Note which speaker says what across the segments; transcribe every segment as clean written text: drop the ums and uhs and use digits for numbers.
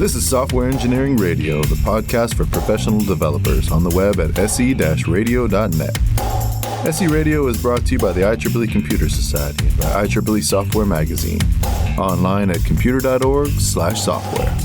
Speaker 1: This is Software Engineering Radio, the podcast for professional developers on the web at se-radio.net. SE Radio is brought to you by the IEEE Computer Society and by IEEE Software Magazine. Online at computer.org/software.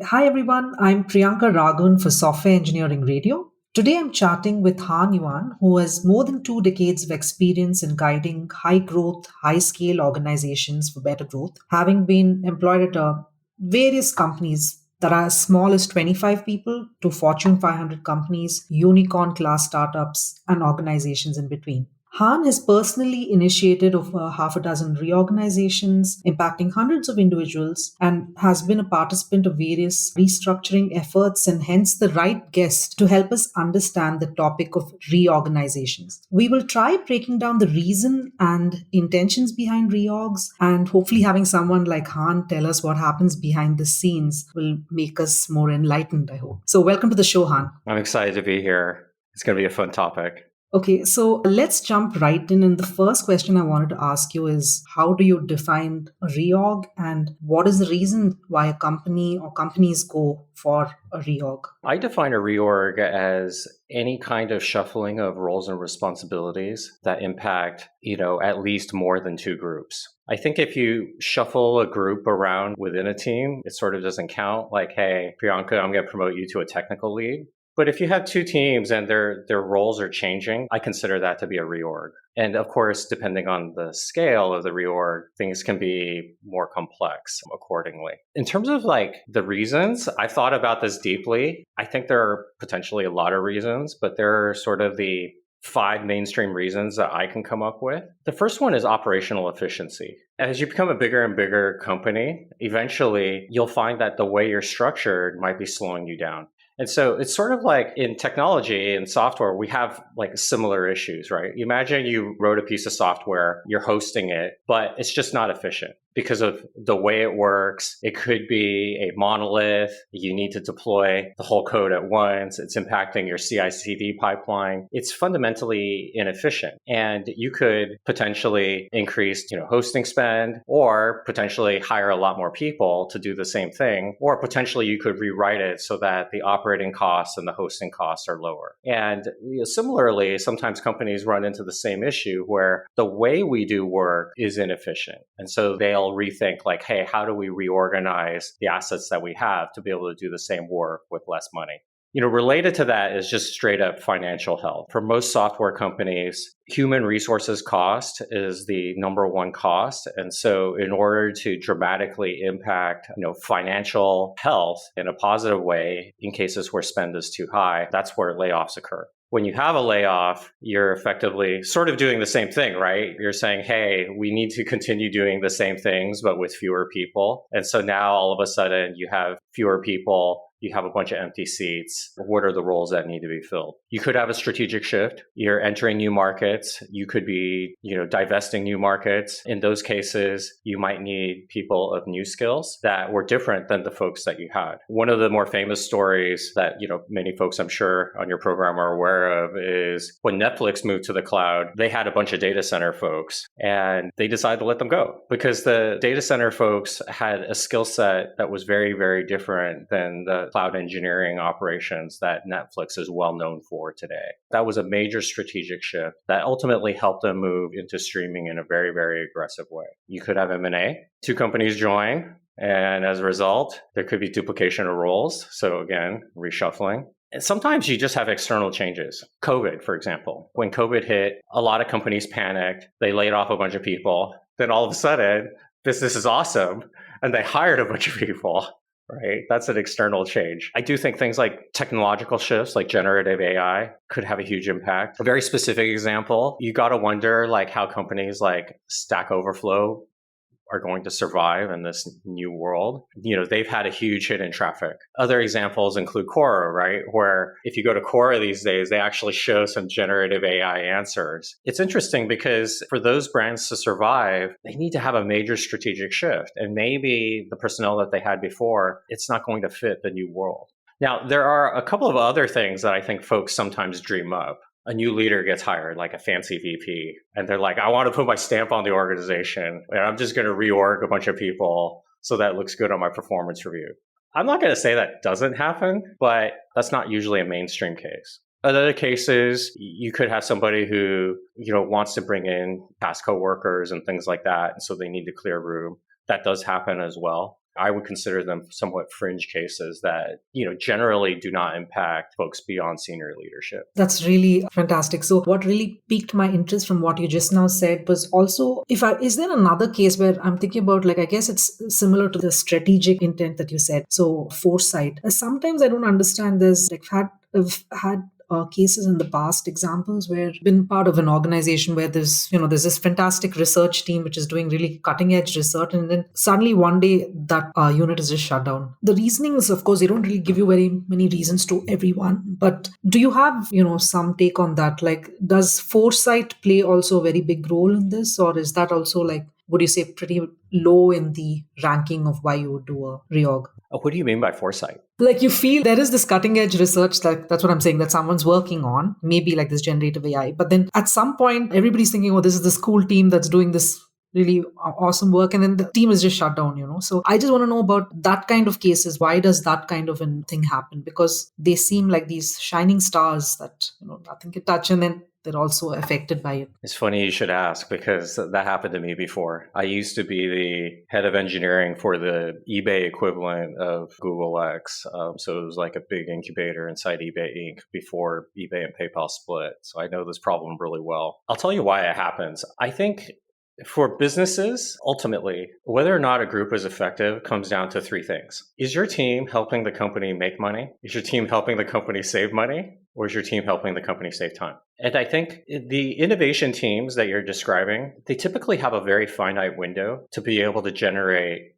Speaker 2: Hi everyone, I'm Priyanka Raghun for Software Engineering Radio. Today I'm chatting with Han Yuan, who has more than 2 decades of experience in guiding high-growth, high-scale organizations for better growth, having been employed at various companies that are as small as 25 people to Fortune 500 companies, unicorn-class startups, and organizations in between. Han has personally initiated over half a dozen reorganizations, impacting hundreds of individuals, and has been a participant of various restructuring efforts and hence the right guest to help us understand the topic of reorganizations. We will try breaking down the reason and intentions behind reorgs, and hopefully having someone like Han tell us what happens behind the scenes will make us more enlightened, I hope. So welcome to the show, Han.
Speaker 3: I'm excited to be here. It's going to be a fun topic.
Speaker 2: Okay, so let's jump right in. And the first question I wanted to ask you is, how do you define a reorg and what is the reason why a company or companies go for a reorg?
Speaker 3: I define a reorg as any kind of shuffling of roles and responsibilities that impact, at least more than 2 groups. I think if you shuffle a group around within a team, it sort of doesn't count. Like, hey, Priyanka, I'm going to promote you to a technical lead. But if you have 2 teams and their roles are changing, I consider that to be a reorg. And of course, depending on the scale of the reorg, things can be more complex accordingly. In terms of the reasons, I've thought about this deeply. I think there are potentially a lot of reasons, but there are sort of the 5 mainstream reasons that I can come up with. The first one is operational efficiency. As you become a bigger and bigger company, eventually you'll find that the way you're structured might be slowing you down. And so it's sort of like in technology and software, we have similar issues, right? Imagine you wrote a piece of software, you're hosting it, but it's just not efficient because of the way it works. It could be a monolith. You need to deploy the whole code at once. It's impacting your CI/CD pipeline. It's fundamentally inefficient. And you could potentially increase, hosting spend, or potentially hire a lot more people to do the same thing. Or potentially you could rewrite it so that the operating costs and the hosting costs are lower. And similarly, sometimes companies run into the same issue where the way we do work is inefficient. And so they'll rethink hey, how do we reorganize the assets that we have to be able to do the same work with less money? Related to that is just straight up financial health. For most software companies, human resources cost is the number one cost. And so in order to dramatically impact, financial health in a positive way, in cases where spend is too high, that's where layoffs occur. When you have a layoff, you're effectively sort of doing the same thing, right? You're saying, hey, we need to continue doing the same things, but with fewer people. And so now all of a sudden you have fewer people. You have a bunch of empty seats. What are the roles that need to be filled? You could have a strategic shift. You're entering new markets. You could be, divesting new markets. In those cases, you might need people of new skills that were different than the folks that you had. One of the more famous stories that, many folks I'm sure on your program are aware of is when Netflix moved to the cloud, they had a bunch of data center folks and they decided to let them go because the data center folks had a skill set that was very, very different than the cloud engineering operations that Netflix is well known for today. That was a major strategic shift that ultimately helped them move into streaming in a very, very aggressive way. You could have M&A, 2 companies join, and as a result, there could be duplication of roles. So again, reshuffling. And sometimes you just have external changes. COVID, for example. When COVID hit, a lot of companies panicked. They laid off a bunch of people. Then all of a sudden, business is awesome, and they hired a bunch of people. Right? That's an external change. I do think things like technological shifts, like generative AI, could have a huge impact. A very specific example, you got to wonder how companies like Stack Overflow are going to survive in this new world. They've had a huge hit in traffic. Other examples include Quora, right? Where if you go to Quora these days, they actually show some generative AI answers. It's interesting because for those brands to survive, they need to have a major strategic shift. And maybe the personnel that they had before, it's not going to fit the new world. Now, there are a couple of other things that I think folks sometimes dream up. a new leader gets hired, like a fancy VP, and they're like, I want to put my stamp on the organization, and I'm just going to reorg a bunch of people so that looks good on my performance review. I'm not going to say that doesn't happen, but that's not usually a mainstream case. In other cases, you could have somebody who, wants to bring in past coworkers and things like that, and so they need to clear room. That does happen as well. I would consider them somewhat fringe cases that, generally do not impact folks beyond senior leadership.
Speaker 2: That's really fantastic. So what really piqued my interest from what you just now said was also, is there another case where I'm thinking about, I guess it's similar to the strategic intent that you said. So foresight. Sometimes I don't understand this. I've had cases in the past, examples where I've been part of an organization where there's this fantastic research team which is doing really cutting edge research, and then suddenly one day that unit is just shut down. The reasoning is, of course, they don't really give you very many reasons to everyone, but do you have some take on that? Does foresight play also a very big role in this, or is that also would you say pretty low in the ranking of why you would do a reorg?
Speaker 3: What do you mean by foresight?
Speaker 2: You feel there is this cutting edge research, that's what I'm saying, that someone's working on, maybe like this generative AI. But then at some point, everybody's thinking, this is this cool team that's doing this really awesome work. And then the team is just shut down, So I just want to know about that kind of cases. Why does that kind of a thing happen? Because they seem like these shining stars that, nothing can touch, and then they're also affected by it.
Speaker 3: It's funny you should ask, because that happened to me before. I used to be the head of engineering for the eBay equivalent of Google X. So it was like a big incubator inside eBay Inc. before eBay and PayPal split. So I know this problem really well. I'll tell you why it happens. I think for businesses, ultimately, whether or not a group is effective comes down to three things. Is your team helping the company make money? Is your team helping the company save money? Or is your team helping the company save time? And I think the innovation teams that you're describing, they typically have a very finite window to be able to generate,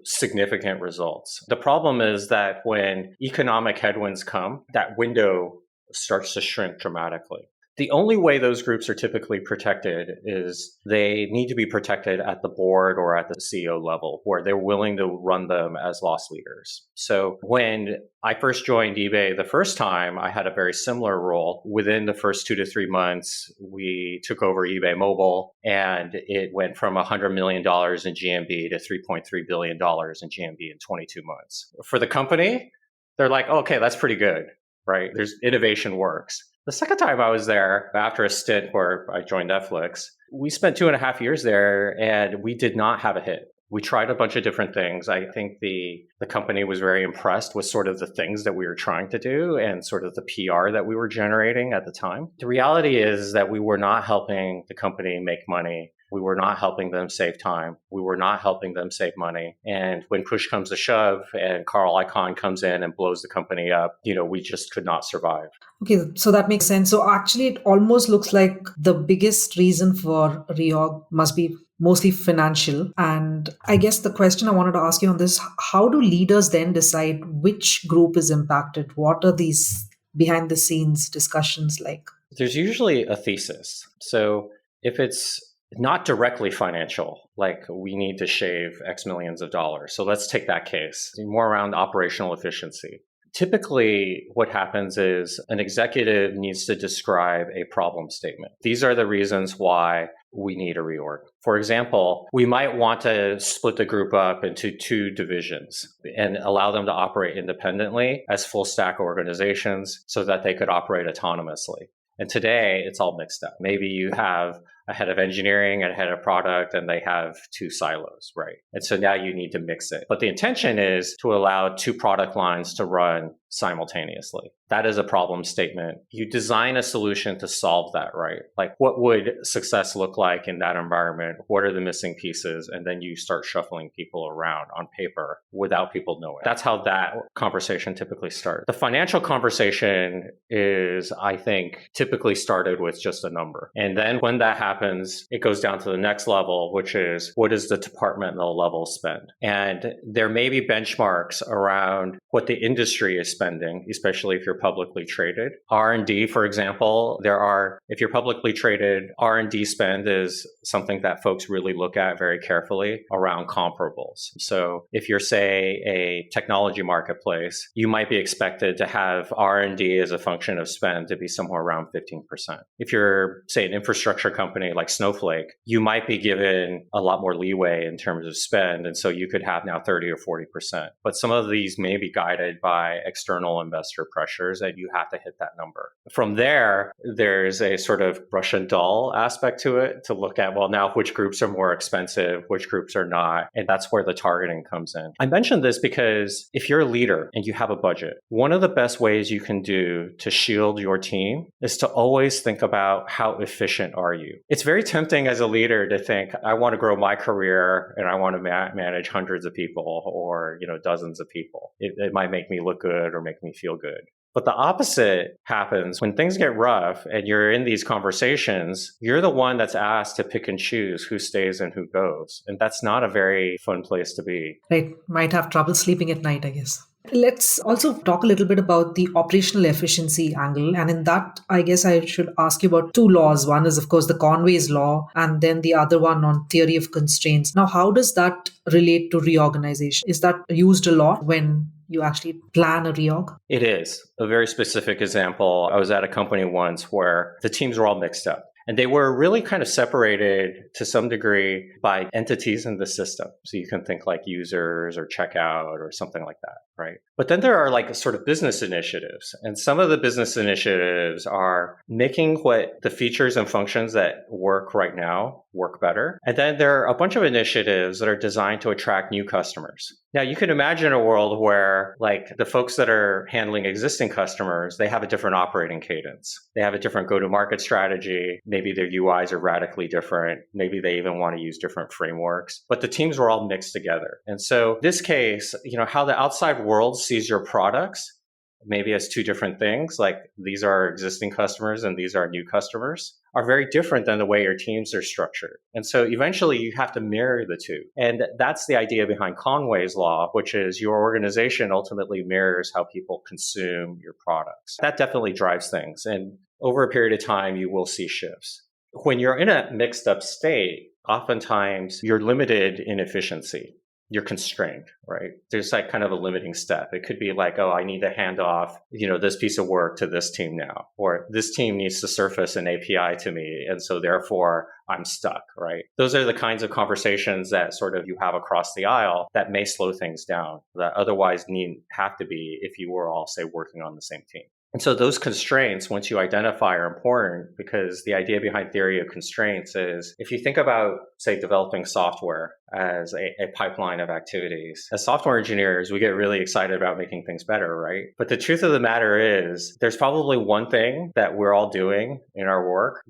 Speaker 3: significant results. The problem is that when economic headwinds come, that window starts to shrink dramatically. The only way those groups are typically protected is they need to be protected at the board or at the CEO level, where they're willing to run them as loss leaders. So when I first joined eBay the first time, I had a very similar role. Within the first 2 to 3 months, we took over eBay Mobile, and it went from $100 million in GMV to $3.3 billion in GMV in 22 months. For the company, they're like, okay, that's pretty good, right? There's innovation works. The second time I was there, after a stint where I joined Netflix, we spent 2.5 years there, and we did not have a hit. We tried a bunch of different things. I think the company was very impressed with sort of the things that we were trying to do and sort of the PR that we were generating at the time. The reality is that we were not helping the company make money. We were not helping them save time. We were not helping them save money. And when push comes to shove and Carl Icahn comes in and blows the company up, we just could not survive.
Speaker 2: Okay, so that makes sense. So actually, it almost looks like the biggest reason for reorg must be mostly financial. And I guess the question I wanted to ask you on this, how do leaders then decide which group is impacted? What are these behind the scenes discussions like?
Speaker 3: There's usually a thesis. So if it's not directly financial, like we need to shave X millions of dollars. So let's take that case, more around operational efficiency. Typically, what happens is an executive needs to describe a problem statement. These are the reasons why we need a reorg. For example, we might want to split the group up into 2 divisions and allow them to operate independently as full stack organizations so that they could operate autonomously. And today, it's all mixed up. Maybe you have a head of engineering and a head of product, and they have 2 silos, right? And so now you need to mix it. But the intention is to allow 2 product lines to run simultaneously. That is a problem statement. You design a solution to solve that, right? Like, what would success look like in that environment? What are the missing pieces? And then you start shuffling people around on paper without people knowing. That's how that conversation typically starts. The financial conversation is, I think, typically started with just a number. And then when that happens, it goes down to the next level, which is, what does the departmental level spend? And there may be benchmarks around what the industry is spending, especially if you're publicly traded. R&D, for example, if you're publicly traded, R&D spend is something that folks really look at very carefully around comparables. So if you're, say, a technology marketplace, you might be expected to have R&D as a function of spend to be somewhere around 15%. If you're, say, an infrastructure company like Snowflake, you might be given a lot more leeway in terms of spend. And so you could have now 30 or 40%. But some of these may be guided by external investor pressures, and you have to hit that number. From there, there's a sort of Russian doll aspect to it to look at, well, now which groups are more expensive, which groups are not. And that's where the targeting comes in. I mentioned this because if you're a leader and you have a budget, one of the best ways you can do to shield your team is to always think about how efficient are you. It's very tempting as a leader to think, I want to grow my career and I want to manage hundreds of people or, dozens of people. It might make me look good or make me feel good. But the opposite happens when things get rough and you're in these conversations, you're the one that's asked to pick and choose who stays and who goes. And that's not a very fun place to be.
Speaker 2: Right. Might have trouble sleeping at night, I guess. Let's also talk a little bit about the operational efficiency angle. And in that, I guess I should ask you about two laws. One is, of course, the Conway's law, and then the other one on theory of constraints. Now, how does that relate to reorganization? Is that used a lot when you actually plan a reorg?
Speaker 3: It is. A very specific example. I was at a company once where the teams were all mixed up. And they were really kind of separated to some degree by entities in the system. So you can think like users or checkout or something like that, right? But then there are like sort of business initiatives. And some of the business initiatives are making what the features and functions that work right now work better. And then there are a bunch of initiatives that are designed to attract new customers. Now, you can imagine a world where like the folks that are handling existing customers, they have a different operating cadence. They have a different go-to-market strategy. Maybe their UIs are radically different. Maybe they even want to use different frameworks. But the teams were all mixed together. And so this case, how the outside world sees your products maybe as two different things, like these are existing customers and these are new customers, are very different than the way your teams are structured. And so eventually you have to mirror the two. And that's the idea behind Conway's law, which is your organization ultimately mirrors how people consume your products. That definitely drives things. And over a period of time, you will see shifts. When you're in a mixed up state, oftentimes you're limited in efficiency. You're constrained, right? There's like kind of a limiting step. It could be like, I need to hand off, this piece of work to this team now, or this team needs to surface an API to me. And so therefore I'm stuck, right? Those are the kinds of conversations that sort of you have across the aisle that may slow things down, that otherwise have to be if you were all, say, working on the same team. And so those constraints, once you identify, are important because the idea behind theory of constraints is if you think about, say, developing software as a pipeline of activities, as software engineers, we get really excited about making things better, right? But the truth of the matter is there's probably one thing that we're all doing in our work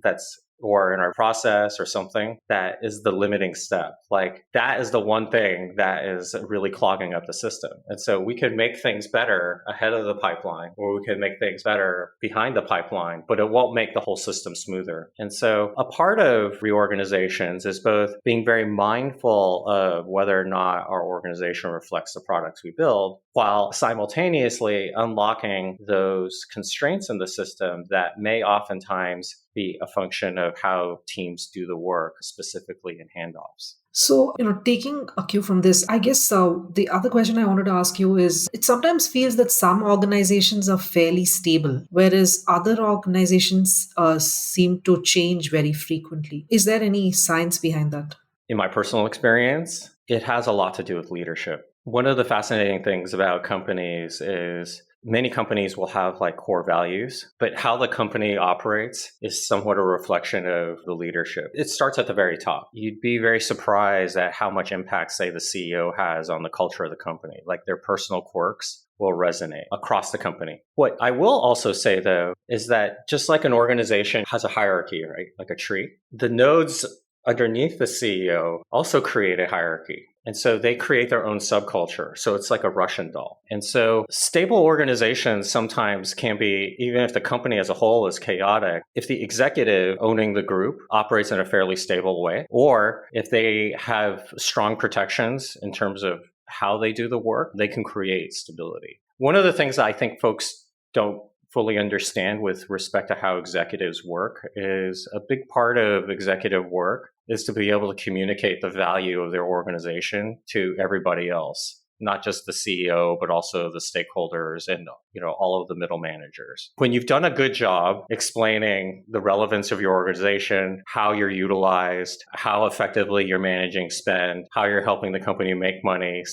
Speaker 3: or in our process or something that is the limiting step. Like that is the one thing that is really clogging up the system. And so we can make things better ahead of the pipeline, or we can make things better behind the pipeline, but it won't make the whole system smoother. And so a part of reorganizations is both being very mindful of whether or not our organization reflects the products we build, while simultaneously unlocking those constraints in the system that may oftentimes be a function of how teams do the work, specifically in handoffs.
Speaker 2: So, taking a cue from this, I guess the other question I wanted to ask you is, it sometimes feels that some organizations are fairly stable, whereas other organizations seem to change very frequently. Is there any science behind that?
Speaker 3: In my personal experience, it has a lot to do with leadership. One of the fascinating things about companies is many companies will have like core values, but how the company operates is somewhat a reflection of the leadership. It starts at the very top. You'd be very surprised at how much impact, say, the CEO has on the culture of the company. Like their personal quirks will resonate across the company. What I will also say, though, is that just like an organization has a hierarchy, right? Like a tree, the nodes underneath the CEO also create a hierarchy. And so they create their own subculture. So it's like a Russian doll. And so stable organizations sometimes can be, even if the company as a whole is chaotic, if the executive owning the group operates in a fairly stable way, or if they have strong protections in terms of how they do the work, they can create stability. One of the things I think folks don't fully understand with respect to how executives work is a big part of executive work is to be able to communicate the value of their organization to everybody else. Not just the CEO, but also the stakeholders and all of the middle managers. When you've done a good job explaining the relevance of your organization, how you're utilized, how effectively you're managing spend, how you're helping the company make money,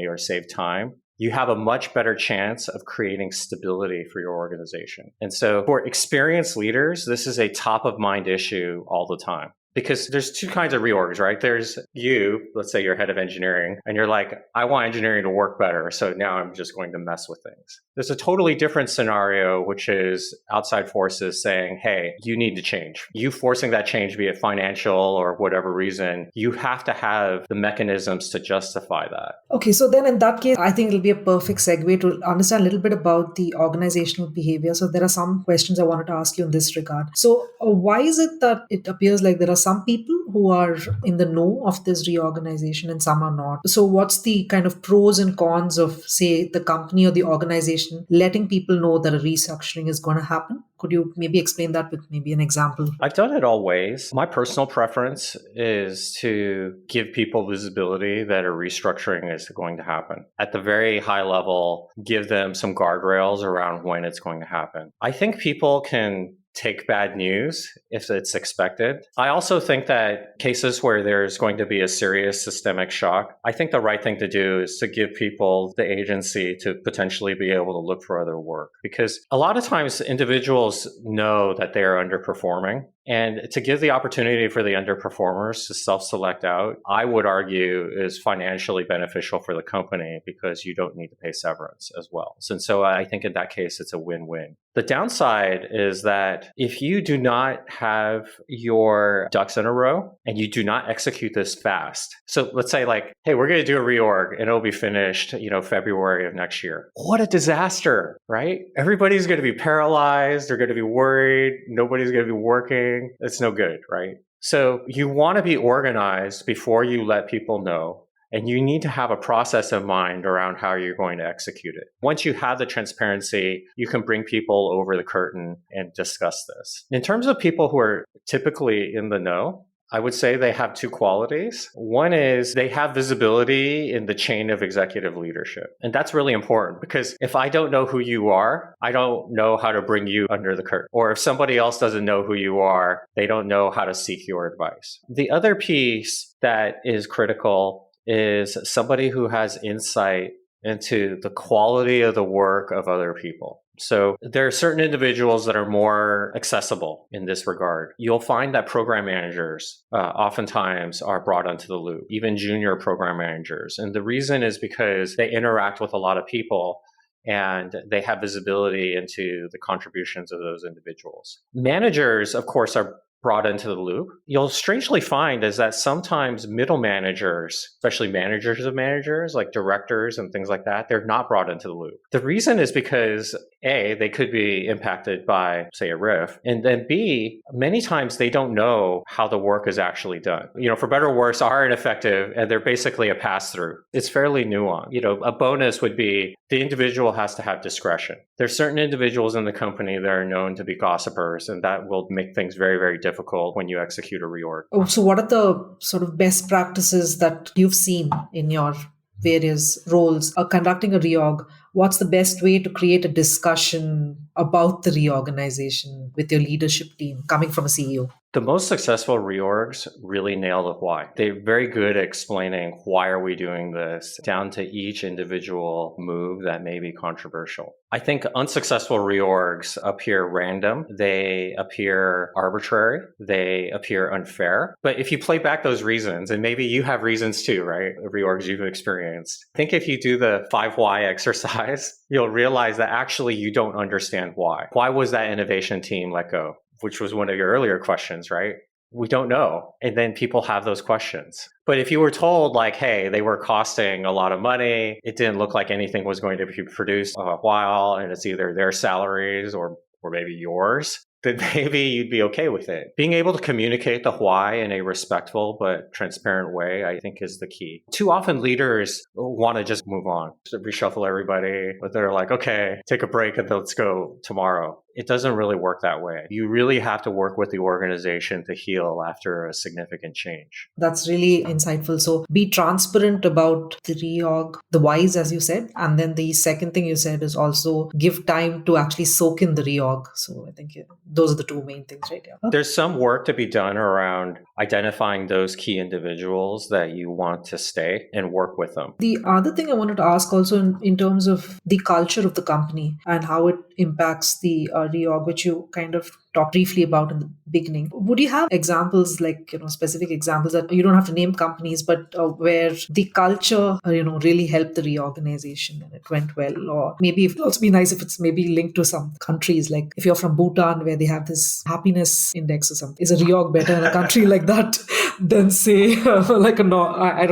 Speaker 3: or save time, you have a much better chance of creating stability for your organization. And so for experienced leaders, this is a top of mind issue all the time. Because there's two kinds of reorgs, right? There's you, let's say you're head of engineering, and you're like, I want engineering to work better, so now I'm just going to mess with things. There's a totally different scenario, which is outside forces saying, hey, you need to change. You forcing that change, be it financial or whatever reason, you have to have the mechanisms to justify that.
Speaker 2: Okay, so then in that case, I think it'll be a perfect segue to understand a little bit about the organizational behavior. So there are some questions I wanted to ask you in this regard. So why is it that it appears like there are some people who are in the know of this reorganization and some are not? So what's the kind of pros and cons of, say, the company or the organization letting people know that a restructuring is going to happen? Could you maybe explain that with maybe an example?
Speaker 3: I've done it all ways. My personal preference is to give people visibility that a restructuring is going to happen. At the very high level, give them some guardrails around when it's going to happen. I think people can take bad news if it's expected. I also think that cases where there's going to be a serious systemic shock, I think the right thing to do is to give people the agency to potentially be able to look for other work. Because a lot of times individuals know that they are underperforming. And to give the opportunity for the underperformers to self-select out, I would argue is financially beneficial for the company because you don't need to pay severance as well. And so I think in that case, it's a win-win. The downside is that if you do not have your ducks in a row and you do not execute this fast, so let's say like, hey, we're going to do a reorg and it'll be finished, February of next year. What a disaster, right? Everybody's going to be paralyzed. They're going to be worried. Nobody's going to be working. It's no good, right? So you want to be organized before you let people know. And you need to have a process in mind around how you're going to execute it. Once you have the transparency, you can bring people over the curtain and discuss this. In terms of people who are typically in the know, I would say they have two qualities. One is they have visibility in the chain of executive leadership. And that's really important because if I don't know who you are, I don't know how to bring you under the curtain. Or if somebody else doesn't know who you are, they don't know how to seek your advice. The other piece that is critical is somebody who has insight into the quality of the work of other people. So there are certain individuals that are more accessible in this regard. You'll find that program managers oftentimes are brought onto the loop, even junior program managers. And the reason is because they interact with a lot of people and they have visibility into the contributions of those individuals. Managers, of course, are brought into the loop. You'll strangely find is that sometimes middle managers, especially managers of managers, like directors and things like that, they're not brought into the loop. The reason is because A, they could be impacted by, say, a RIF, and then B, many times they don't know how the work is actually done. For better or worse, are ineffective, and they're basically a pass-through. It's fairly nuanced. A bonus would be the individual has to have discretion. There's certain individuals in the company that are known to be gossipers, and that will make things very, very difficult when you execute a reorg.
Speaker 2: Oh, so what are the sort of best practices that you've seen in your various roles conducting a reorg? What's the best way to create a discussion about the reorganization with your leadership team coming from a CEO?
Speaker 3: The most successful reorgs really nail the why. They're very good at explaining why are we doing this down to each individual move that may be controversial. I think unsuccessful reorgs appear random. They appear arbitrary. They appear unfair. But if you play back those reasons, and maybe you have reasons too, right? Reorgs you've experienced. I think if you do the 5 why exercise, you'll realize that actually you don't understand why. Why was that innovation team let go? Which was one of your earlier questions, right? We don't know. And then people have those questions. But if you were told like, hey, they were costing a lot of money, it didn't look like anything was going to be produced a while, and it's either their salaries or maybe yours, then maybe you'd be okay with it. Being able to communicate the why in a respectful but transparent way, I think, is the key. Too often leaders want to just move on, just reshuffle everybody, but they're like, okay, take a break and let's go tomorrow. It doesn't really work that way. You really have to work with the organization to heal after a significant change.
Speaker 2: That's really insightful. So be transparent about the reorg, the whys, as you said. And then the second thing you said is also give time to actually soak in the reorg. So I think those are the two main things, right? Yeah.
Speaker 3: There's some work to be done around identifying those key individuals that you want to stay and work with them.
Speaker 2: The other thing I wanted to ask also in terms of the culture of the company and how it impacts the reorg, which you kind of talked briefly about in the beginning. Would you have examples, like, specific examples that you don't have to name companies, but where the culture, really helped the reorganization and it went well? Or maybe it would also be nice if it's maybe linked to some countries, like if you're from Bhutan, where they have this happiness index or something. Is a reorg better in a country like that than say, I don't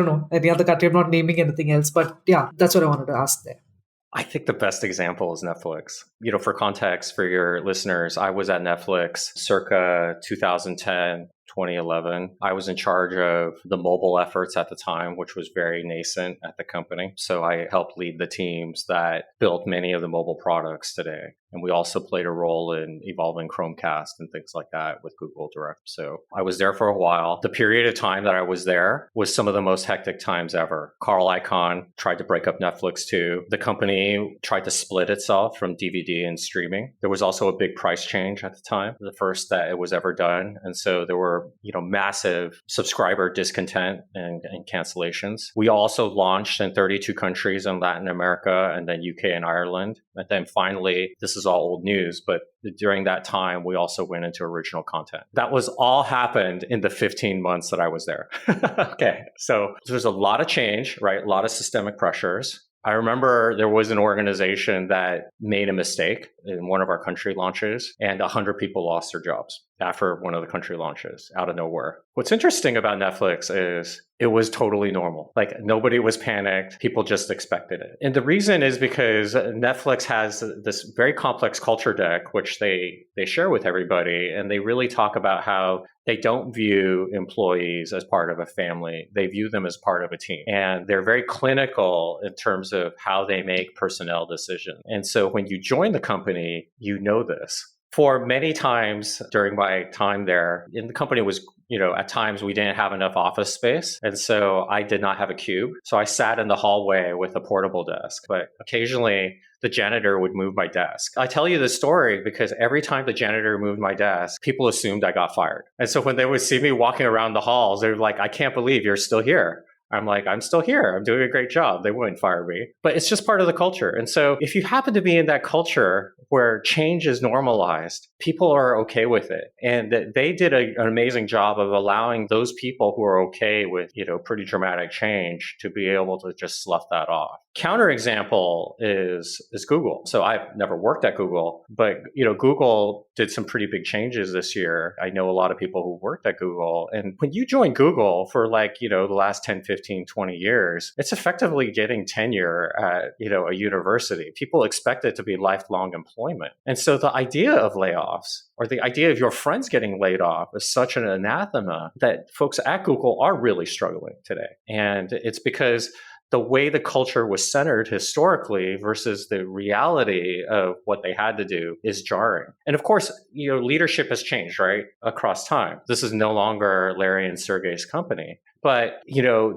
Speaker 2: know, any other country? I'm not naming anything else, but yeah, that's what I wanted to ask there.
Speaker 3: I think the best example is Netflix. For context for your listeners, I was at Netflix circa 2010, 2011. I was in charge of the mobile efforts at the time, which was very nascent at the company. So I helped lead the teams that built many of the mobile products today. And we also played a role in evolving Chromecast and things like that with Google Direct. So I was there for a while. The period of time that I was there was some of the most hectic times ever. Carl Icahn tried to break up Netflix too. The company tried to split itself from DVD and streaming. There was also a big price change at the time, the first that it was ever done. And so there were, massive subscriber discontent and cancellations. We also launched in 32 countries in Latin America and then UK and Ireland. And then finally, this is all old news, but during that time, we also went into original content. That was all happened in the 15 months that I was there. Okay. So there's a lot of change, right? A lot of systemic pressures. I remember there was an organization that made a mistake in one of our country launches, and 100 people lost their jobs after one of the country launches out of nowhere. What's interesting about Netflix is it was totally normal. Like, nobody was panicked. People just expected it. And the reason is because Netflix has this very complex culture deck, which they share with everybody. And they really talk about how they don't view employees as part of a family. They view them as part of a team. And they're very clinical in terms of how they make personnel decisions. And so when you join the company, you know this. For many times during my time there, and the company was, at times we didn't have enough office space. And so I did not have a cube. So I sat in the hallway with a portable desk. But occasionally the janitor would move my desk. I tell you this story because every time the janitor moved my desk, people assumed I got fired. And so when they would see me walking around the halls, they're like, I can't believe you're still here. I'm like, I'm still here. I'm doing a great job. They wouldn't fire me. But it's just part of the culture. And so if you happen to be in that culture where change is normalized, people are okay with it. And they did an amazing job of allowing those people who are okay with, pretty dramatic change to be able to just slough that off. Counterexample is Google. So I've never worked at Google, but Google did some pretty big changes this year. I know a lot of people who worked at Google. And when you join Google for the last 10, 15, 20 years, it's effectively getting tenure at, a university. People expect it to be lifelong employment. And so the idea of layoffs or the idea of your friends getting laid off is such an anathema that folks at Google are really struggling today. And it's because the way the culture was centered historically versus the reality of what they had to do is jarring. And of course, leadership has changed, right, across time. This is no longer Larry and Sergey's company. But,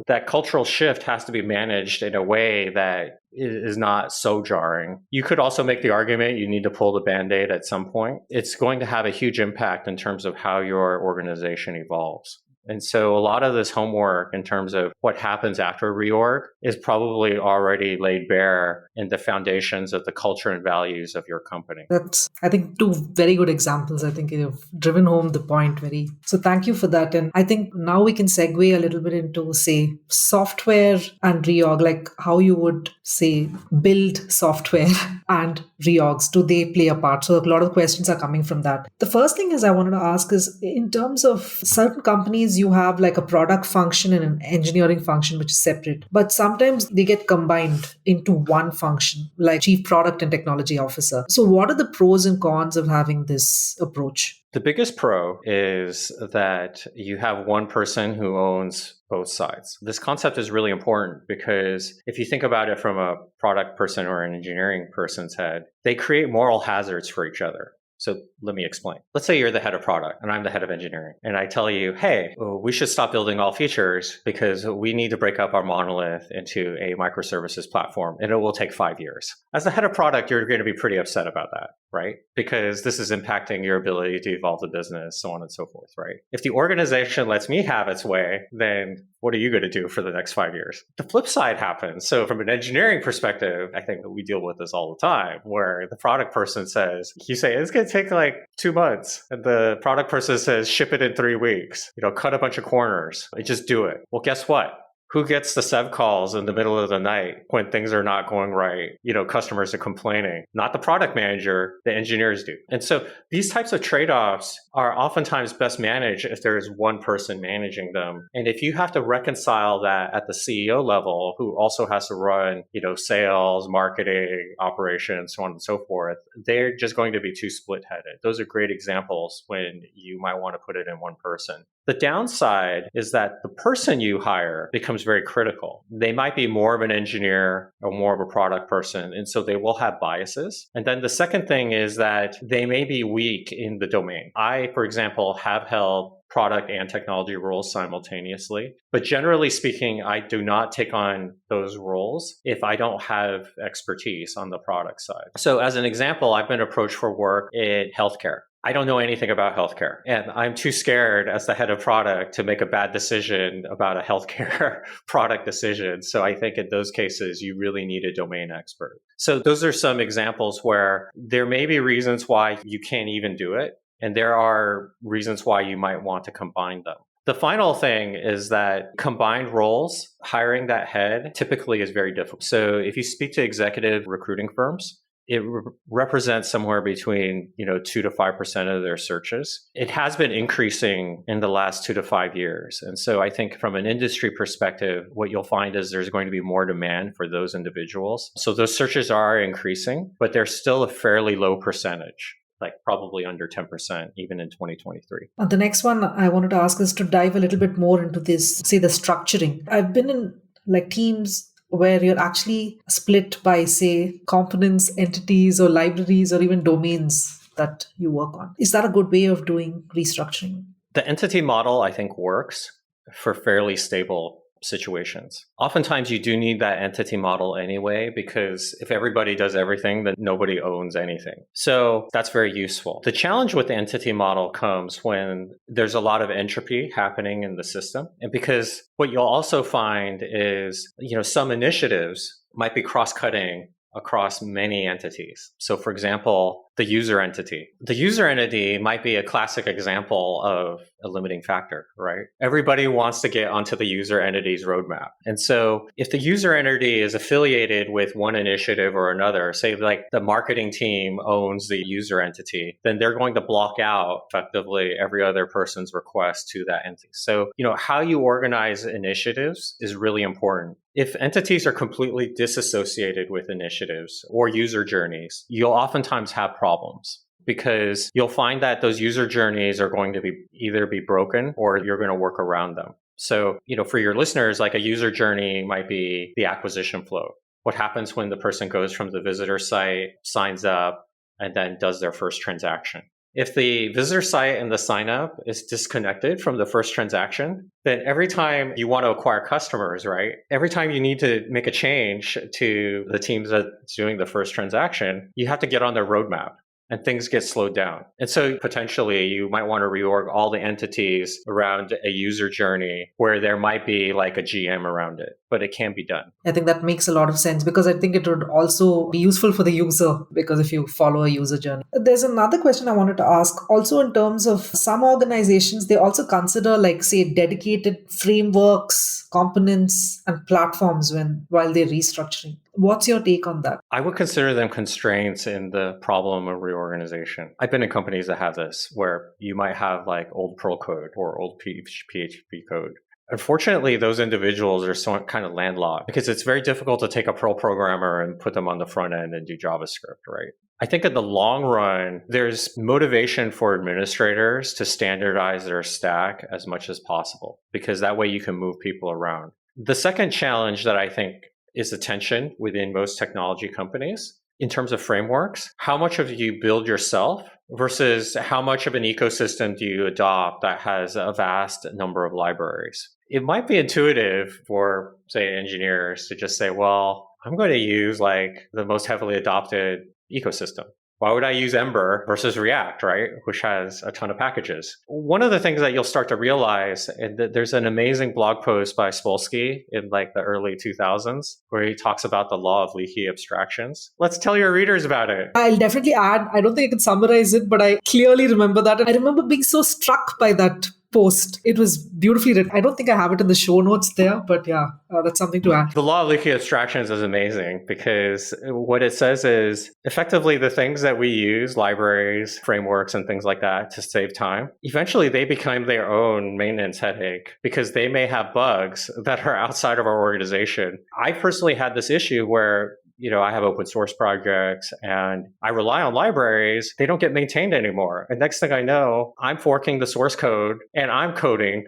Speaker 3: that cultural shift has to be managed in a way that is not so jarring. You could also make the argument you need to pull the Band-Aid at some point. It's going to have a huge impact in terms of how your organization evolves. And so a lot of this homework in terms of what happens after reorg is probably already laid bare in the foundations of the culture and values of your company.
Speaker 2: That's, I think, two very good examples. I think you've driven home the point very. So thank you for that. And I think now we can segue a little bit into, say, software and reorg, like how you would, say, build software and reorgs. Do they play a part? So a lot of questions are coming from that. The first thing is I wanted to ask is, in terms of certain companies, sometimes you have like a product function and an engineering function which is separate, but sometimes they get combined into one function, like chief product and technology officer. So what are the pros and cons of having this approach?
Speaker 3: The biggest pro is that you have one person who owns both sides. This concept is really important because if you think about it from a product person or an engineering person's head, they create moral hazards for each other. So let me explain. Let's say you're the head of product and I'm the head of engineering. And I tell you, hey, we should stop building all features because we need to break up our monolith into a microservices platform and it will take 5 years. As the head of product, you're going to be pretty upset about that, right? Because this is impacting your ability to evolve the business, so on and so forth, right? If the organization lets me have its way, then what are you going to do for the next 5 years? The flip side happens. So from an engineering perspective, I think that we deal with this all the time where the product person says, you say, it's going to take like 2 months. And the product person says, ship it in 3 weeks, cut a bunch of corners, just do it. Well, guess what? Who gets the sev calls in the middle of the night when things are not going right? Customers are complaining. Not the product manager, the engineers do. And so these types of trade-offs are oftentimes best managed if there is one person managing them. And if you have to reconcile that at the CEO level, who also has to run, sales, marketing, operations, so on and so forth, they're just going to be too split-headed. Those are great examples when you might want to put it in one person. The downside is that the person you hire becomes very critical. They might be more of an engineer or more of a product person, and so they will have biases. And then the second thing is that they may be weak in the domain. I, for example, have held product and technology roles simultaneously. But generally speaking, I do not take on those roles if I don't have expertise on the product side. So as an example, I've been approached for work in healthcare. I don't know anything about healthcare, and I'm too scared as the head of product to make a bad decision about a healthcare product decision. So I think in those cases, you really need a domain expert. So those are some examples where there may be reasons why you can't even do it, and there are reasons why you might want to combine them. The final thing is that combined roles, hiring that head typically is very difficult. So if you speak to executive recruiting firms, it represents somewhere between 2 to 5% of their searches. It has been increasing in the last 2 to 5 years. And so I think from an industry perspective, what you'll find is there's going to be more demand for those individuals. So those searches are increasing, but they're still a fairly low percentage, like probably under 10%, even in 2023.
Speaker 2: The next one I wanted to ask is to dive a little bit more into this, say the structuring. I've been in teams where you're actually split by, say, components, entities, or libraries, or even domains that you work on. Is that a good way of doing restructuring?
Speaker 3: The entity model, I think, works for fairly stable situations. Oftentimes, you do need that entity model anyway, because if everybody does everything, then nobody owns anything. So that's very useful. The challenge with the entity model comes when there's a lot of entropy happening in the system. And because what you'll also find is, some initiatives might be cross-cutting across many entities. So for example, the user entity. The user entity might be a classic example of a limiting factor, right? Everybody wants to get onto the user entity's roadmap. And so if the user entity is affiliated with one initiative or another, say like the marketing team owns the user entity, then they're going to block out effectively every other person's request to that entity. So, how you organize initiatives is really important. If entities are completely disassociated with initiatives or user journeys, you'll oftentimes have problems because you'll find that those user journeys are going to be either be broken or you're going to work around them. So, for your listeners, like a user journey might be the acquisition flow. What happens when the person goes from the visitor site, signs up, and then does their first transaction? If the visitor site and the sign up is disconnected from the first transaction, then every time you want to acquire customers, right? Every time you need to make a change to the teams that's doing the first transaction, you have to get on their roadmap. And things get slowed down. And so potentially you might want to reorg all the entities around a user journey where there might be like a GM around it, but it can be done.
Speaker 2: I think that makes a lot of sense because I think it would also be useful for the user because if you follow a user journey. There's another question I wanted to ask also in terms of some organizations, they also consider say dedicated frameworks, components and platforms while they're restructuring. What's your take on that?
Speaker 3: I would consider them constraints in the problem of reorganization. I've been in companies that have this, where you might have like old Perl code or old PHP code. Unfortunately, those individuals are so kind of landlocked because it's very difficult to take a Perl programmer and put them on the front end and do JavaScript, right? I think in the long run, there's motivation for administrators to standardize their stack as much as possible, because that way you can move people around. The second challenge that I think is the tension within most technology companies in terms of frameworks. How much of you build yourself versus how much of an ecosystem do you adopt that has a vast number of libraries? It might be intuitive for, say, engineers to just say, well, I'm going to use like the most heavily adopted ecosystem. Why would I use Ember versus React, right? Which has a ton of packages. One of the things that you'll start to realize, and there's an amazing blog post by Spolsky in like the early 2000s, where he talks about the law of leaky abstractions. Let's tell your readers about it.
Speaker 2: I'll definitely add, I don't think I can summarize it, but I clearly remember that. And I remember being so struck by that post. It was beautifully written. I don't think I have it in the show notes there, but yeah, that's something to add.
Speaker 3: The law of leaky abstractions is amazing because what it says is effectively the things that we use, libraries, frameworks, and things like that to save time, eventually they become their own maintenance headache because they may have bugs that are outside of our organization. I personally had this issue where I have open source projects and I rely on libraries. They don't get maintained anymore. And next thing I know, I'm forking the source code and I'm coding,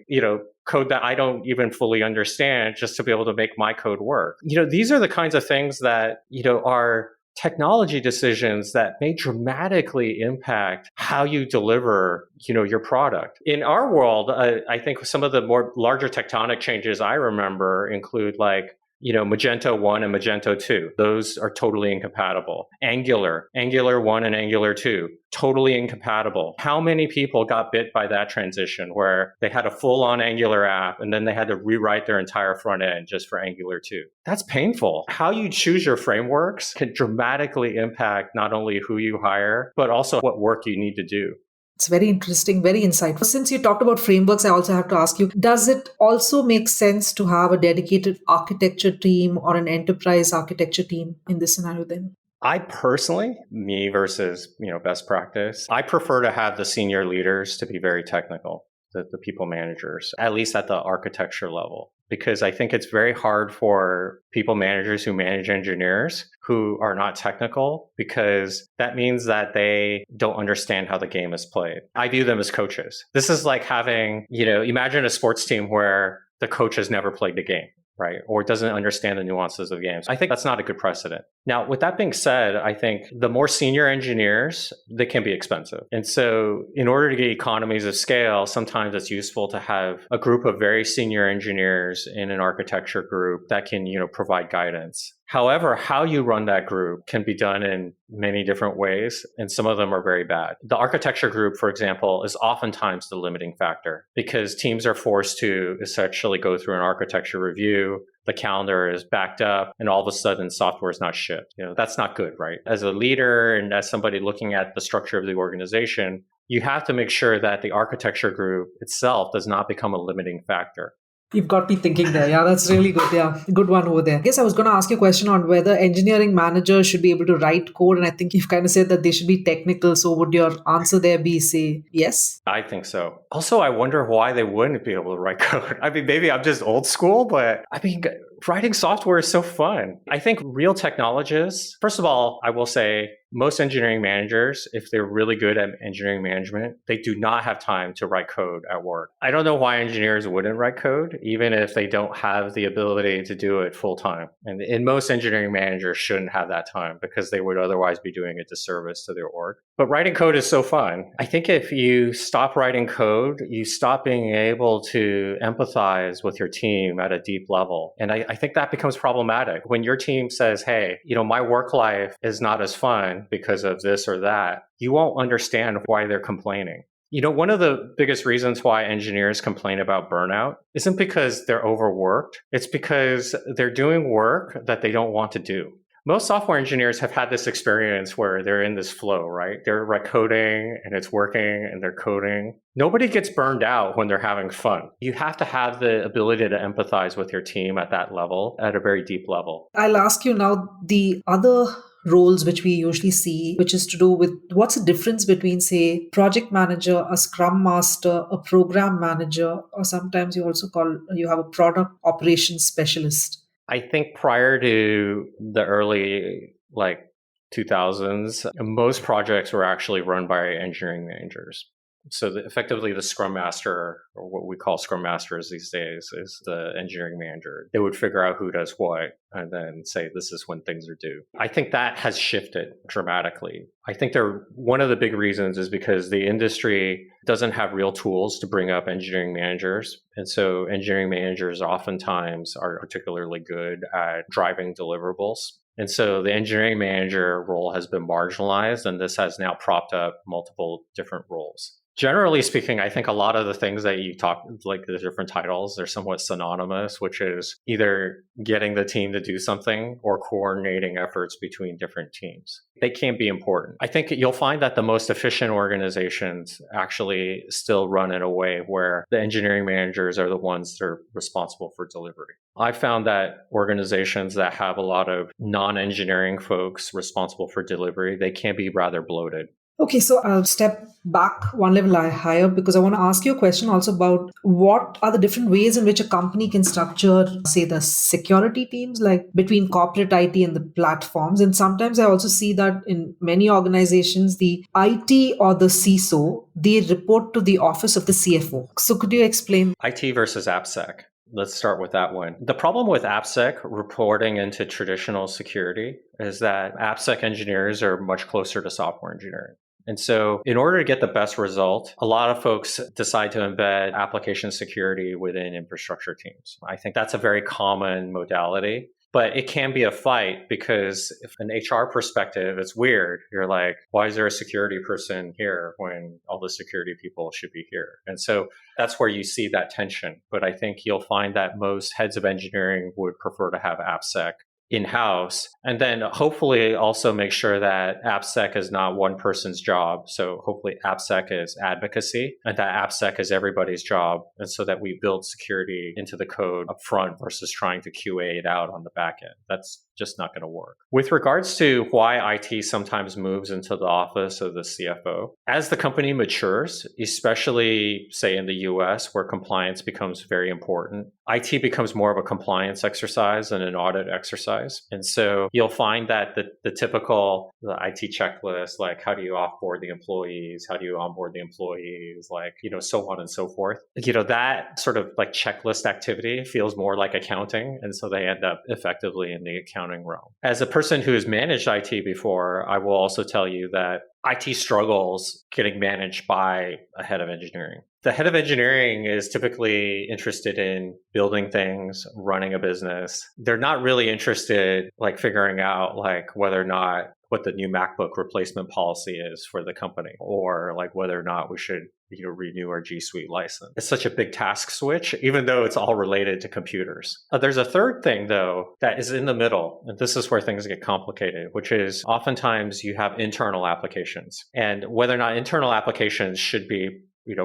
Speaker 3: code that I don't even fully understand just to be able to make my code work. These are the kinds of things that, are technology decisions that may dramatically impact how you deliver, your product. In our world, I think some of the more larger tectonic changes I remember include like, Magento 1 and Magento 2. Those are totally incompatible. Angular 1 and Angular 2, totally incompatible. How many people got bit by that transition where they had a full-on Angular app and then they had to rewrite their entire front end just for Angular 2? That's painful. How you choose your frameworks can dramatically impact not only who you hire, but also what work you need to do.
Speaker 2: It's very interesting, very insightful. Since you talked about frameworks, I also have to ask you, does it also make sense to have a dedicated architecture team or an enterprise architecture team in this scenario then?
Speaker 3: I personally, me versus, best practice, I prefer to have the senior leaders to be very technical, the people managers, at least at the architecture level. Because I think it's very hard for people managers who manage engineers who are not technical, because that means that they don't understand how the game is played. I view them as coaches. This is like having, imagine a sports team where the coach has never played the game, right? Or doesn't understand the nuances of games. I think that's not a good precedent. Now, with that being said, I think the more senior engineers, they can be expensive. And so in order to get economies of scale, sometimes it's useful to have a group of very senior engineers in an architecture group that can, provide guidance. However, how you run that group can be done in many different ways, and some of them are very bad. The architecture group, for example, is oftentimes the limiting factor because teams are forced to essentially go through an architecture review. The calendar is backed up and all of a sudden software is not shipped. That's not good, right? As a leader and as somebody looking at the structure of the organization, you have to make sure that the architecture group itself does not become a limiting factor.
Speaker 2: You've got me thinking there. Yeah, that's really good. Yeah, good one over there. I guess I was going to ask you a question on whether engineering managers should be able to write code. And I think you've kind of said that they should be technical. So would your answer there be, say, yes?
Speaker 3: I think so. Also, I wonder why they wouldn't be able to write code. I mean, maybe I'm just old school, but writing software is so fun. I think real technologists, first of all, I will say most engineering managers, if they're really good at engineering management, they do not have time to write code at work. I don't know why engineers wouldn't write code, even if they don't have the ability to do it full time. And most engineering managers shouldn't have that time because they would otherwise be doing a disservice to their org. But writing code is so fun. I think if you stop writing code, you stop being able to empathize with your team at a deep level. And I think that becomes problematic. When your team says, hey, my work life is not as fun because of this or that, you won't understand why they're complaining. One of the biggest reasons why engineers complain about burnout isn't because they're overworked. It's because they're doing work that they don't want to do. Most software engineers have had this experience where they're in this flow, right? They're coding and it's working and they're coding. Nobody gets burned out when they're having fun. You have to have the ability to empathize with your team at that level, at a very deep level.
Speaker 2: I'll ask you now the other roles which we usually see, which is to do with what's the difference between, say, project manager, a scrum master, a program manager, or sometimes you have a product operations specialist.
Speaker 3: I think prior to the early 2000s, most projects were actually run by engineering managers. So effectively, the Scrum Master, or what we call Scrum Masters these days, is the engineering manager. They would figure out who does what and then say, this is when things are due. I think that has shifted dramatically. I think one of the big reasons is because the industry doesn't have real tools to bring up engineering managers. And so engineering managers oftentimes are particularly good at driving deliverables. And so the engineering manager role has been marginalized, and this has now propped up multiple different roles. Generally speaking, I think a lot of the things that you talk, like the different titles, they're somewhat synonymous, which is either getting the team to do something or coordinating efforts between different teams. They can be important. I think you'll find that the most efficient organizations actually still run in a way where the engineering managers are the ones that are responsible for delivery. I found that organizations that have a lot of non-engineering folks responsible for delivery, they can be rather bloated.
Speaker 2: Okay, so I'll step back one level higher because I want to ask you a question also about what are the different ways in which a company can structure, say, the security teams, like between corporate IT and the platforms. And sometimes I also see that in many organizations, the IT or the CISO, they report to the office of the CFO. So could you explain?
Speaker 3: IT versus AppSec. Let's start with that one. The problem with AppSec reporting into traditional security is that AppSec engineers are much closer to software engineering. And so in order to get the best result, a lot of folks decide to embed application security within infrastructure teams. I think that's a very common modality, but it can be a fight because if an HR perspective, it's weird. You're like, why is there a security person here when all the security people should be here? And so that's where you see that tension. But I think you'll find that most heads of engineering would prefer to have AppSec in-house, and then hopefully also make sure that AppSec is not one person's job. So hopefully AppSec is advocacy and that AppSec is everybody's job. And so that we build security into the code up front versus trying to QA it out on the back end. That's just not going to work. With regards to why IT sometimes moves into the office of the CFO, as the company matures, especially say in the US where compliance becomes very important, IT becomes more of a compliance exercise than an audit exercise. And so you'll find that the typical IT checklist, like how do you offboard the employees? How do you onboard the employees? So on and so forth. That sort of like checklist activity feels more like accounting. And so they end up effectively in the accounting realm. As a person who has managed IT before, I will also tell you that IT struggles getting managed by a head of engineering. The head of engineering is typically interested in building things, running a business. They're not really interested figuring out whether or not what the new MacBook replacement policy is for the company or whether or not we should renew our G Suite license. It's such a big task switch, even though it's all related to computers. There's a third thing, though, that is in the middle. And this is where things get complicated, which is oftentimes you have internal applications. And whether or not internal applications should be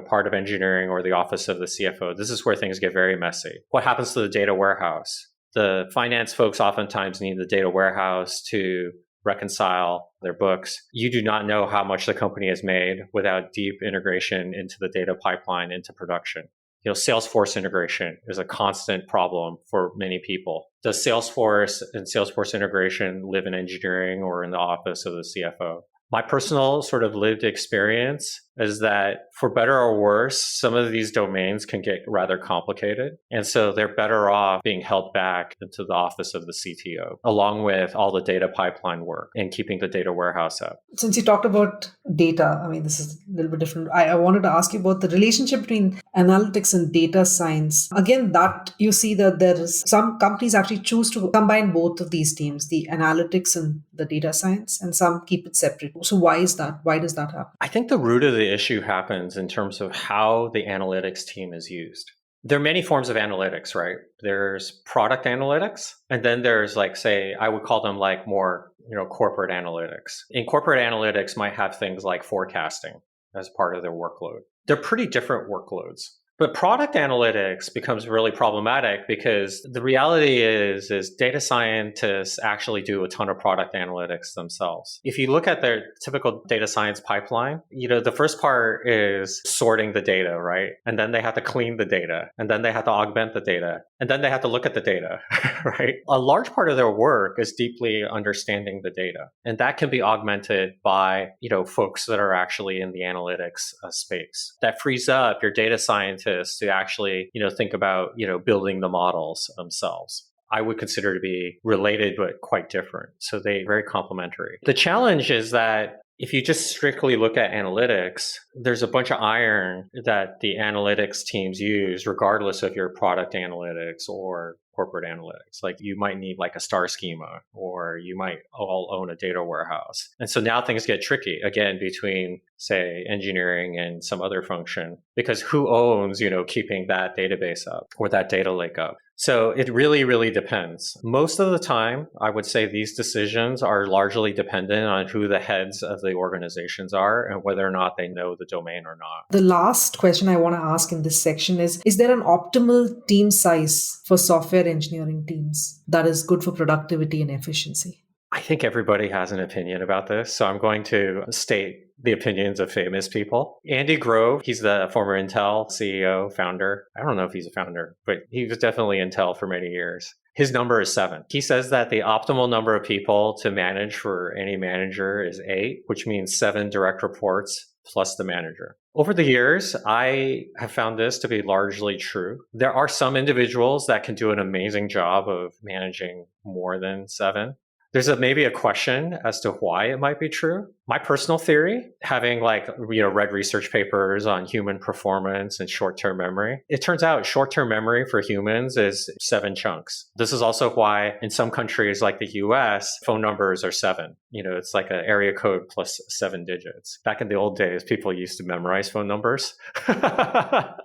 Speaker 3: part of engineering or the office of the CFO, this is where things get very messy. What happens to the data warehouse? The finance folks oftentimes need the data warehouse to reconcile their books. You do not know how much the company has made without deep integration into the data pipeline into production. Salesforce integration is a constant problem for many people. Does Salesforce and Salesforce integration live in engineering or in the office of the CFO? My personal sort of lived experience is that for better or worse, some of these domains can get rather complicated. And so they're better off being held back into the office of the CTO, along with all the data pipeline work and keeping the data warehouse up.
Speaker 2: Since you talked about data, this is a little bit different. I wanted to ask you about the relationship between analytics and data science. Again, that you see that there is some companies actually choose to combine both of these teams, the analytics and the data science, and some keep it separate. So why is that? Why does that happen?
Speaker 3: I think the root of the issue happens in terms of how the analytics team is used. There are many forms of analytics, right? There's product analytics, and then there's I would call them more, corporate analytics. In corporate analytics might have things like forecasting. as part of their workload. They're pretty different workloads. But product analytics becomes really problematic because the reality is data scientists actually do a ton of product analytics themselves. If you look at their typical data science pipeline, the first part is sorting the data, right? And then they have to clean the data, and then they have to augment the data, and then they have to look at the data, right? A large part of their work is deeply understanding the data. And that can be augmented by, folks that are actually in the analytics space. That frees up your data scientists to actually, think about, building the models themselves. I would consider to be related, but quite different. So they're very complementary. The challenge is that if you just strictly look at analytics, there's a bunch of iron that the analytics teams use, regardless of your product analytics or corporate analytics. Like you might need like a star schema, or you might all own a data warehouse. And so now things get tricky again between, say, engineering and some other function, because who owns, keeping that database up or that data lake up? So it really, really depends. Most of the time, I would say these decisions are largely dependent on who the heads of the organizations are and whether or not they know the domain or not.
Speaker 2: The last question I want to ask in this section is there an optimal team size for software engineering teams that is good for productivity and efficiency?
Speaker 3: I think everybody has an opinion about this, so I'm going to state the opinions of famous people. Andy Grove, he's the former Intel CEO, founder. I don't know if he's a founder, but he was definitely Intel for many years. His number is 7. He says that the optimal number of people to manage for any manager is 8, which means 7 direct reports plus the manager. Over the years, I have found this to be largely true. There are some individuals that can do an amazing job of managing more than 7. There's maybe a question as to why it might be true. My personal theory, having read research papers on human performance and short-term memory, it turns out short-term memory for humans is 7 chunks. This is also why in some countries like the US, phone numbers are 7. It's like an area code plus 7 digits. Back in the old days, people used to memorize phone numbers.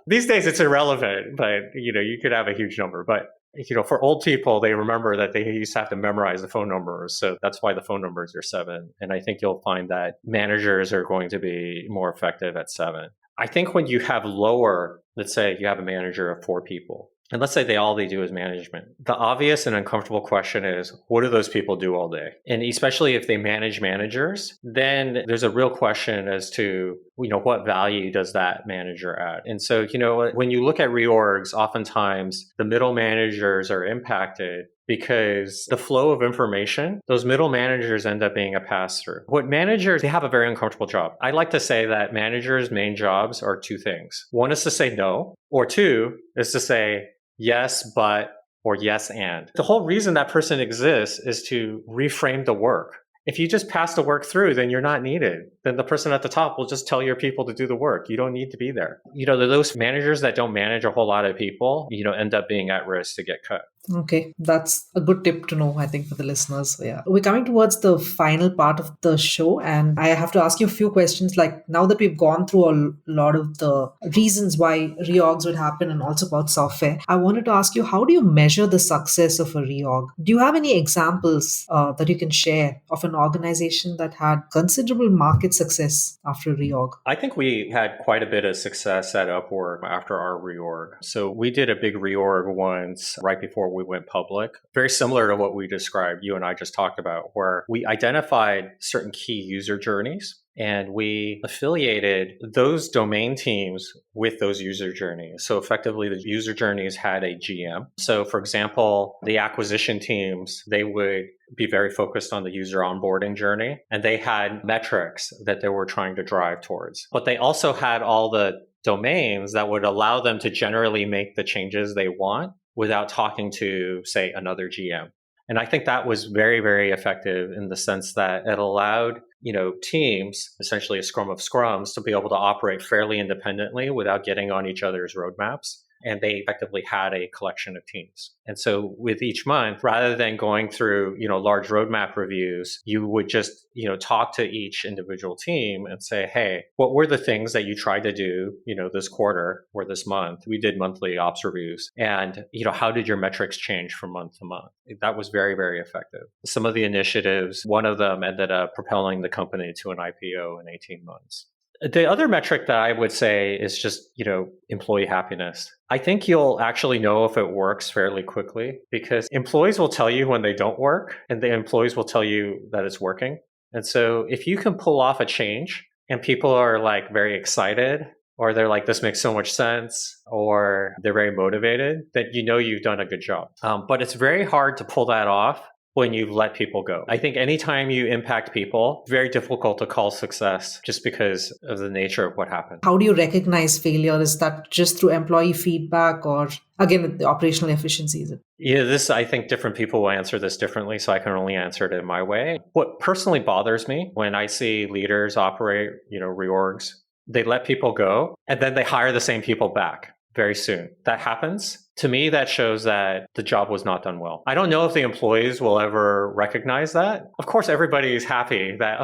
Speaker 3: These days it's irrelevant, but you could have a huge number. But for old people, they remember that they used to have to memorize the phone numbers. So that's why the phone numbers are 7. And I think you'll find that managers are going to be more effective at 7. I think when you have lower, let's say you have a manager of 4 people, and let's say they do is management. The obvious and uncomfortable question is, what do those people do all day? And especially if they manage managers, then there's a real question as to, what value does that manager add? And so, when you look at reorgs, oftentimes the middle managers are impacted because the flow of information, those middle managers end up being a pass-through. What managers, they have a very uncomfortable job. I like to say that managers' main jobs are 2 things. 1 is to say no, or 2 is to say yes, but, or yes, and. The whole reason that person exists is to reframe the work. If you just pass the work through, then you're not needed. Then the person at the top will just tell your people to do the work. You don't need to be there. Those managers that don't manage a whole lot of people, end up being at risk to get cut.
Speaker 2: Okay, that's a good tip to know, I think, for the listeners. Yeah, we're coming towards the final part of the show, and I have to ask you a few questions. Like, now that we've gone through a lot of the reasons why reorgs would happen and also about software, I wanted to ask you, how do you measure the success of a reorg? Do you have any examples that you can share of an organization that had considerable market success after a reorg?
Speaker 3: I think we had quite a bit of success at Upwork after our reorg. So we did a big reorg once right before we went public, very similar to what we described, you and I just talked about, where we identified certain key user journeys and we affiliated those domain teams with those user journeys. So effectively, the user journeys had a GM. So for example, the acquisition teams, they would be very focused on the user onboarding journey, and they had metrics that they were trying to drive towards. But they also had all the domains that would allow them to generally make the changes they want without talking to, say, another GM. And I think that was very, very effective in the sense that it allowed, teams, essentially a scrum of scrums, to be able to operate fairly independently without getting on each other's roadmaps. And they effectively had a collection of teams. And so with each month, rather than going through, large roadmap reviews, you would just, talk to each individual team and say, hey, what were the things that you tried to do, this quarter or this month? We did monthly ops reviews. And, how did your metrics change from month to month? That was very, very effective. Some of the initiatives, one of them ended up propelling the company to an IPO in 18 months. The other metric that I would say is just, employee happiness. I think you'll actually know if it works fairly quickly because employees will tell you when they don't work and the employees will tell you that it's working. And so if you can pull off a change and people are like very excited or they're like, this makes so much sense, or they're very motivated, then you've done a good job. But it's very hard to pull that off when you let people go. I think anytime you impact people, very difficult to call success just because of the nature of what happened.
Speaker 2: How do you recognize failure? Is that just through employee feedback or, again, the operational efficiencies?
Speaker 3: Yeah, I think different people will answer this differently, so I can only answer it in my way. What personally bothers me when I see leaders operate, reorgs, they let people go and then they hire the same people back very soon. That happens. To me, that shows that the job was not done well. I don't know if the employees will ever recognize that. Of course, everybody is happy that,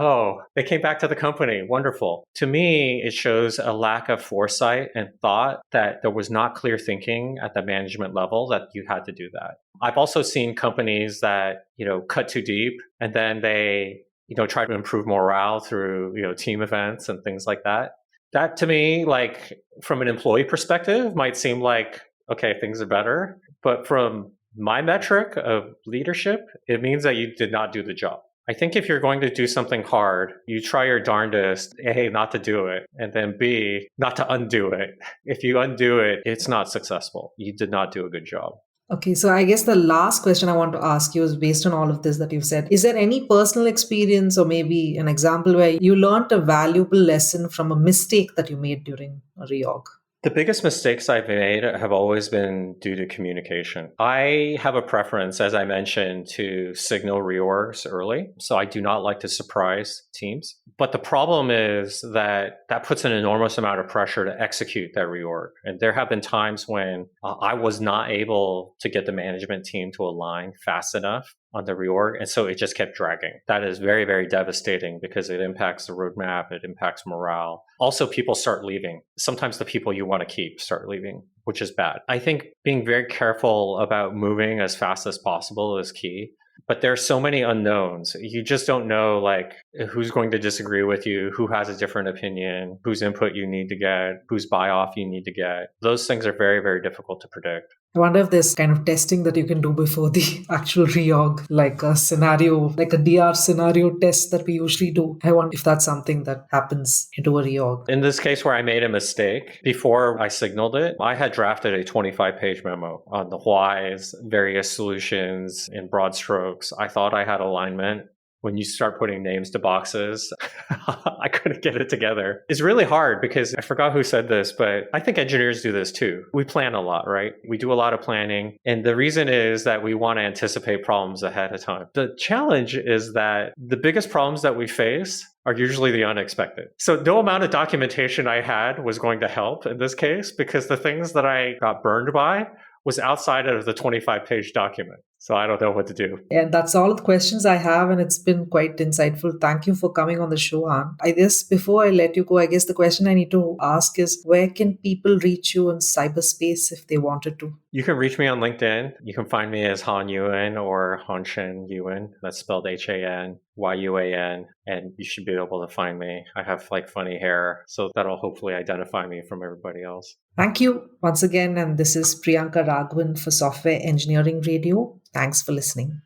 Speaker 3: they came back to the company. Wonderful. To me, it shows a lack of foresight and thought that there was not clear thinking at the management level that you had to do that. I've also seen companies that, cut too deep and then they, try to improve morale through, team events and things like that. That to me, like from an employee perspective, might seem like, okay, things are better. But from my metric of leadership, it means that you did not do the job. I think if you're going to do something hard, you try your darndest, A, not to do it, and then B, not to undo it. If you undo it, it's not successful. You did not do a good job.
Speaker 2: Okay, so I guess the last question I want to ask you is based on all of this that you've said. Is there any personal experience or maybe an example where you learned a valuable lesson from a mistake that you made during a reorg?
Speaker 3: The biggest mistakes I've made have always been due to communication. I have a preference, as I mentioned, to signal reorgs early. So I do not like to surprise teams. But the problem is that puts an enormous amount of pressure to execute that reorg. And there have been times when I was not able to get the management team to align fast enough on the reorg. And so it just kept dragging. That is very, very devastating because it impacts the roadmap. It impacts morale. Also, people start leaving. Sometimes the people you want to keep start leaving, which is bad. I think being very careful about moving as fast as possible is key. But there are so many unknowns. You just don't know like who's going to disagree with you, who has a different opinion, whose input you need to get, whose buy-off you need to get. Those things are very, very difficult to predict.
Speaker 2: I wonder if there's kind of testing that you can do before the actual reorg, like a scenario, like a DR scenario test that we usually do. I wonder if that's something that happens into a reorg.
Speaker 3: In this case where I made a mistake, before I signaled it, I had drafted a 25-page memo on the whys, various solutions in broad strokes. I thought I had alignment. When you start putting names to boxes, I couldn't get it together. It's really hard because I forgot who said this, but I think engineers do this too. We plan a lot, right? We do a lot of planning. And the reason is that we want to anticipate problems ahead of time. The challenge is that the biggest problems that we face are usually the unexpected. So no amount of documentation I had was going to help in this case because the things that I got burned by was outside of the 25-page document. So I don't know what to do.
Speaker 2: And that's all the questions I have, and it's been quite insightful. Thank you for coming on the show, Han. I guess before I let you go, I guess the question I need to ask is, where can people reach you in cyberspace if they wanted to?
Speaker 3: You can reach me on LinkedIn. You can find me as Han Yuan or Hanshin Yuan. That's spelled HANYUAN. And you should be able to find me. I have like funny hair, so that'll hopefully identify me from everybody else.
Speaker 2: Thank you once again. And this is Priyanka Raghavan for Software Engineering Radio. Thanks for listening.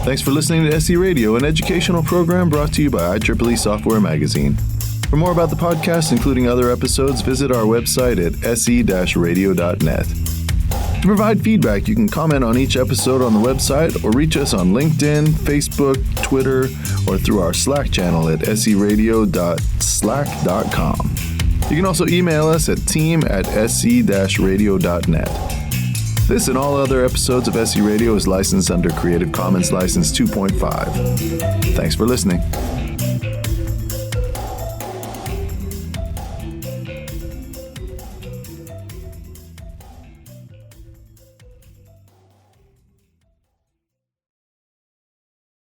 Speaker 1: Thanks for listening to SE Radio, an educational program brought to you by IEEE Software Magazine. For more about the podcast, including other episodes, visit our website at se-radio.net. To provide feedback, you can comment on each episode on the website or reach us on LinkedIn, Facebook, Twitter, or through our Slack channel at seradio.slack.com. You can also email us at team@se-radio.net. This and all other episodes of SE Radio is licensed under Creative Commons License 2.5. Thanks for listening.